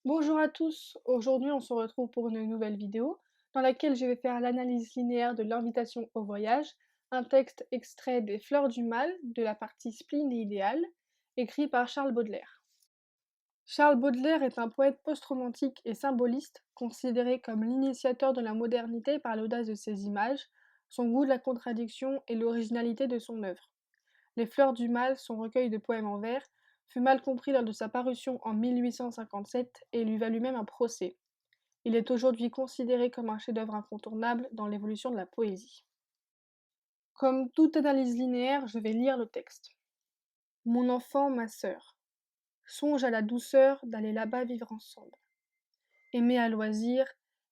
Bonjour à tous, aujourd'hui on se retrouve pour une nouvelle vidéo dans laquelle je vais faire l'analyse linéaire de l'invitation au voyage, un texte extrait des Fleurs du Mal de la partie Spleen et idéal, écrit par Charles Baudelaire. Charles Baudelaire est un poète post-romantique et symboliste, considéré comme l'initiateur de la modernité par l'audace de ses images, son goût de la contradiction et l'originalité de son œuvre. Les Fleurs du Mal, son recueil de poèmes en vers, fut mal compris lors de sa parution en 1857 et lui valut même un procès. Il est aujourd'hui considéré comme un chef-d'œuvre incontournable dans l'évolution de la poésie. Comme toute analyse linéaire, je vais lire le texte. Mon enfant, ma sœur, songe à la douceur d'aller là-bas vivre ensemble. Aimer à loisir,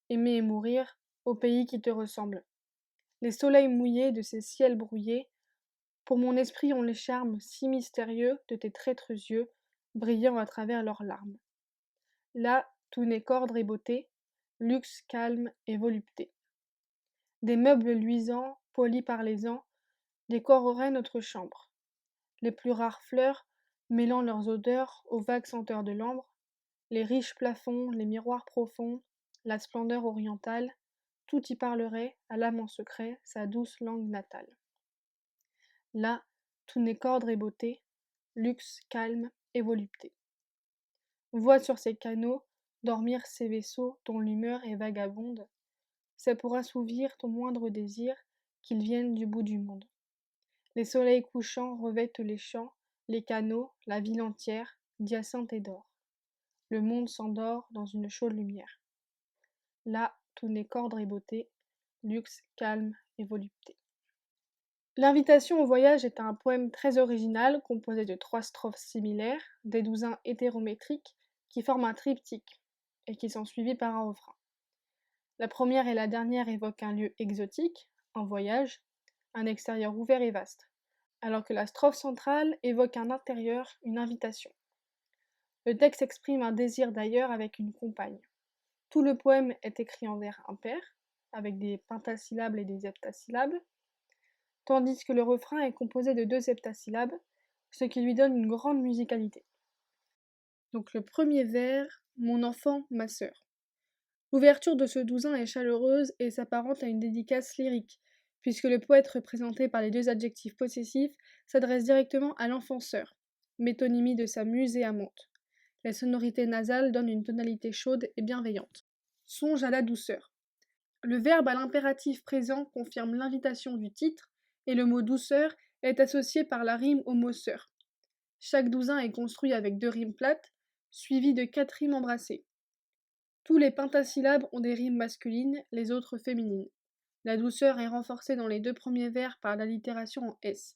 aimer et mourir, au pays qui te ressemble. Les soleils mouillés de ces ciels brouillés, pour mon esprit ont les charmes si mystérieux de tes traîtres yeux, brillant à travers leurs larmes. Là, tout n'est qu'ordre et beauté, luxe, calme et volupté. Des meubles luisants, polis par les ans, décoreraient notre chambre. Les plus rares fleurs, mêlant leurs odeurs aux vagues senteurs de l'ambre, les riches plafonds, les miroirs profonds, la splendeur orientale, tout y parlerait, à l'âme en secret, sa douce langue natale. Là, tout n'est qu'ordre et beauté, luxe, calme et volupté. Vois sur ces canaux dormir ces vaisseaux dont l'humeur est vagabonde, c'est pour assouvir ton moindre désir qu'ils viennent du bout du monde. Les soleils couchants revêtent les champs, les canaux, la ville entière, d'hyacinthe et d'or. Le monde s'endort dans une chaude lumière. Là, tout n'est qu'ordre et beauté, luxe, calme et volupté. L'invitation au voyage est un poème très original composé de 3 strophes similaires, des douzains hétérométriques, qui forment un triptyque et qui sont suivis par un refrain. La première et la dernière évoquent un lieu exotique, un voyage, un extérieur ouvert et vaste, alors que la strophe centrale évoque un intérieur, une invitation. Le texte exprime un désir d'ailleurs avec une compagne. Tout le poème est écrit en vers impair, avec des pentasyllabes et des heptasyllabes, tandis que le refrain est composé de 2 heptasyllabes, ce qui lui donne une grande musicalité. Donc le premier vers, mon enfant, ma sœur. L'ouverture de ce douzain est chaleureuse et s'apparente à une dédicace lyrique, puisque le poète représenté par les 2 adjectifs possessifs s'adresse directement à l'enfant sœur, métonymie de sa muse et amante. Les sonorités nasales donnent une tonalité chaude et bienveillante. Songe à la douceur. Le verbe à l'impératif présent confirme l'invitation du titre, et le mot douceur est associé par la rime au mot sœur. Chaque douzain est construit avec 2 rimes plates, suivies de 4 rimes embrassées. Tous les pentasyllabes ont des rimes masculines, les autres féminines. La douceur est renforcée dans les 2 premiers vers par l'allitération en S.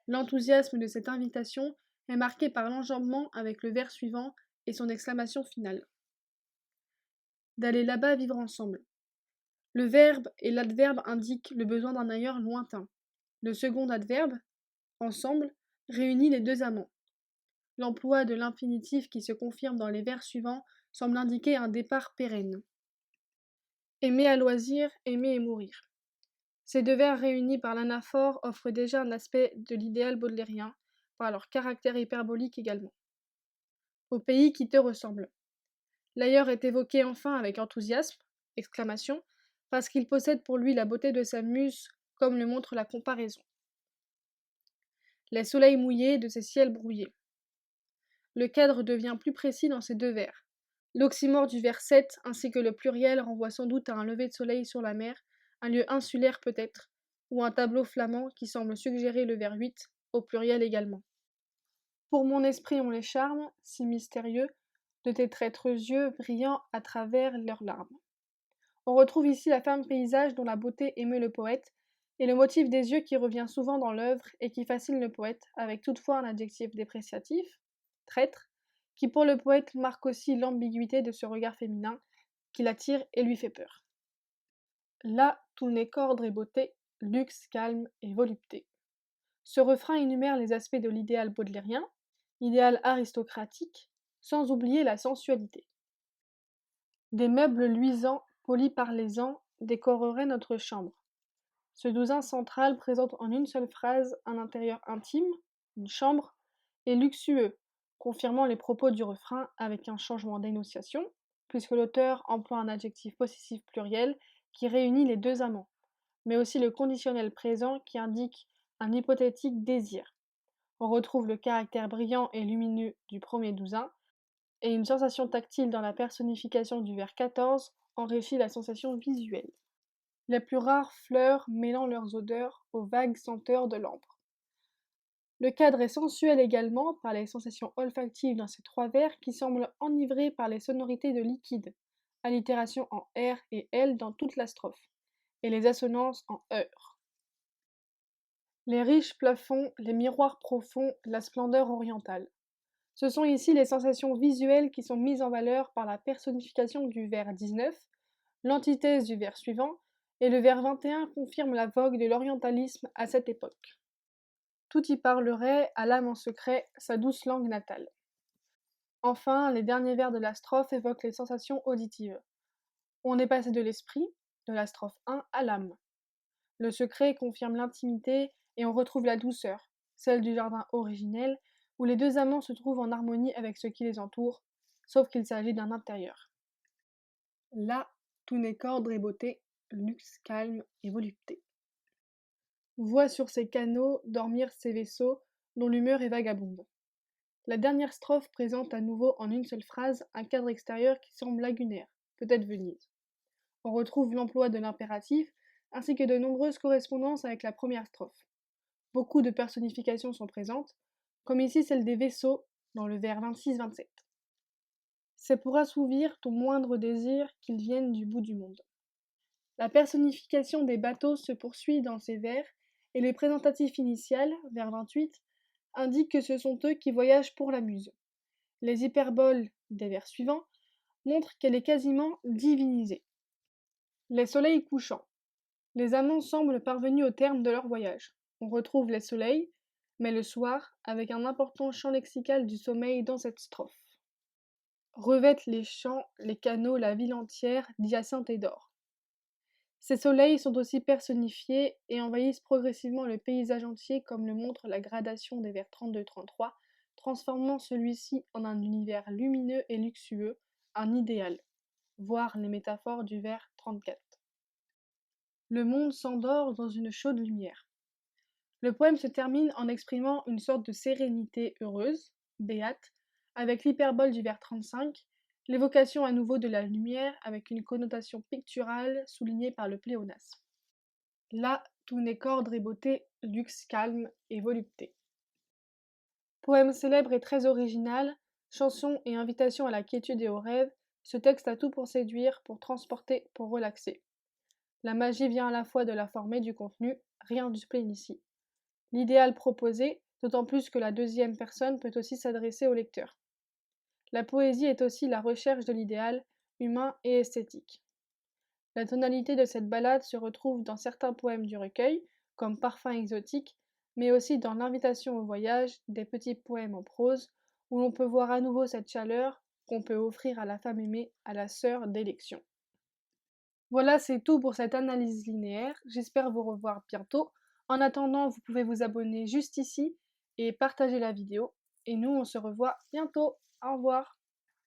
L'enthousiasme de cette invitation est marqué par l'enjambement avec le vers suivant et son exclamation finale. D'aller là-bas vivre ensemble. Le verbe et l'adverbe indiquent le besoin d'un ailleurs lointain. Le second adverbe, ensemble, réunit les 2 amants. L'emploi de l'infinitif qui se confirme dans les vers suivants semble indiquer un départ pérenne. Aimer à loisir, aimer et mourir. Ces 2 vers réunis par l'anaphore offrent déjà un aspect de l'idéal baudelairien, par leur caractère hyperbolique également. Au pays qui te ressemble. L'ailleurs est évoqué enfin avec enthousiasme, exclamation, parce qu'il possède pour lui la beauté de sa muse, comme le montre la comparaison. Les soleils mouillés de ces ciels brouillés. Le cadre devient plus précis dans ces 2 vers. L'oxymore du vers 7 ainsi que le pluriel renvoient sans doute à un lever de soleil sur la mer, un lieu insulaire peut-être, ou un tableau flamand qui semble suggérer le vers 8, au pluriel également. Pour mon esprit ont les charmes, si mystérieux, de tes traîtres yeux brillant à travers leurs larmes. On retrouve ici la femme paysage dont la beauté émeut le poète, et le motif des yeux qui revient souvent dans l'œuvre et qui fascine le poète, avec toutefois un adjectif dépréciatif, traître, qui pour le poète marque aussi l'ambiguïté de ce regard féminin qui l'attire et lui fait peur. Là, tout n'est qu'ordre et beauté, luxe, calme et volupté. Ce refrain énumère les aspects de l'idéal baudelairien, idéal aristocratique, sans oublier la sensualité. Des meubles luisants, polis par les ans, décoreraient notre chambre. Ce douzain central présente en une seule phrase un intérieur intime, une chambre, et luxueux, confirmant les propos du refrain avec un changement d'énonciation, puisque l'auteur emploie un adjectif possessif pluriel qui réunit les deux amants, mais aussi le conditionnel présent qui indique un hypothétique désir. On retrouve le caractère brillant et lumineux du premier douzain, et une sensation tactile dans la personnification du vers 14 enrichit la sensation visuelle. Les plus rares fleurs mêlant leurs odeurs aux vagues senteurs de l'ambre. Le cadre est sensuel également par les sensations olfactives dans ces trois vers qui semblent enivrés par les sonorités de liquide, allitération en R et L dans toute la strophe, et les assonances en heure. Les riches plafonds, les miroirs profonds, la splendeur orientale. Ce sont ici les sensations visuelles qui sont mises en valeur par la personnification du vers 19, l'antithèse du vers suivant, et le vers 21 confirme la vogue de l'orientalisme à cette époque. Tout y parlerait, à l'âme en secret, sa douce langue natale. Enfin, les derniers vers de la strophe évoquent les sensations auditives. On est passé de l'esprit, de la strophe 1, à l'âme. Le secret confirme l'intimité et on retrouve la douceur, celle du jardin originel, où les deux amants se trouvent en harmonie avec ce qui les entoure, sauf qu'il s'agit d'un intérieur. Là, tout n'est qu'ordre et beauté, luxe, calme et volupté. Voit sur ces canaux dormir ces vaisseaux dont l'humeur est vagabonde. La dernière strophe présente à nouveau en une seule phrase un cadre extérieur qui semble lagunaire, peut-être Venise. On retrouve l'emploi de l'impératif ainsi que de nombreuses correspondances avec la première strophe. Beaucoup de personnifications sont présentes, comme ici celle des vaisseaux dans le vers 26-27. C'est pour assouvir ton moindre désir qu'ils viennent du bout du monde. La personnification des bateaux se poursuit dans ces vers et les présentatifs initiales, vers 28, indiquent que ce sont eux qui voyagent pour la muse. Les hyperboles des vers suivants montrent qu'elle est quasiment divinisée. Les soleils couchants. Les amants semblent parvenus au terme de leur voyage. On retrouve les soleils, mais le soir, avec un important champ lexical du sommeil dans cette strophe. Revêtent les champs, les canaux, la ville entière d'hyacinthe et d'or. Ces soleils sont aussi personnifiés et envahissent progressivement le paysage entier comme le montre la gradation des vers 32-33, transformant celui-ci en un univers lumineux et luxueux, un idéal, voire les métaphores du vers 34. Le monde s'endort dans une chaude lumière. Le poème se termine en exprimant une sorte de sérénité heureuse, béate, avec l'hyperbole du vers 35, l'évocation à nouveau de la lumière avec une connotation picturale soulignée par le pléonasme. Là, tout n'est qu'ordre et beauté, luxe, calme et volupté. Poème célèbre et très original, chanson et invitation à la quiétude et au rêve, ce texte a tout pour séduire, pour transporter, pour relaxer. La magie vient à la fois de la forme et du contenu, rien du spleen ici. L'idéal proposé, d'autant plus que la deuxième personne peut aussi s'adresser au lecteur. La poésie est aussi la recherche de l'idéal, humain et esthétique. La tonalité de cette ballade se retrouve dans certains poèmes du recueil, comme Parfum exotique, mais aussi dans L'invitation au voyage, des petits poèmes en prose, où l'on peut voir à nouveau cette chaleur qu'on peut offrir à la femme aimée, à la sœur d'élection. Voilà, c'est tout pour cette analyse linéaire. J'espère vous revoir bientôt. En attendant, vous pouvez vous abonner juste ici et partager la vidéo. Et nous, on se revoit bientôt. Au revoir.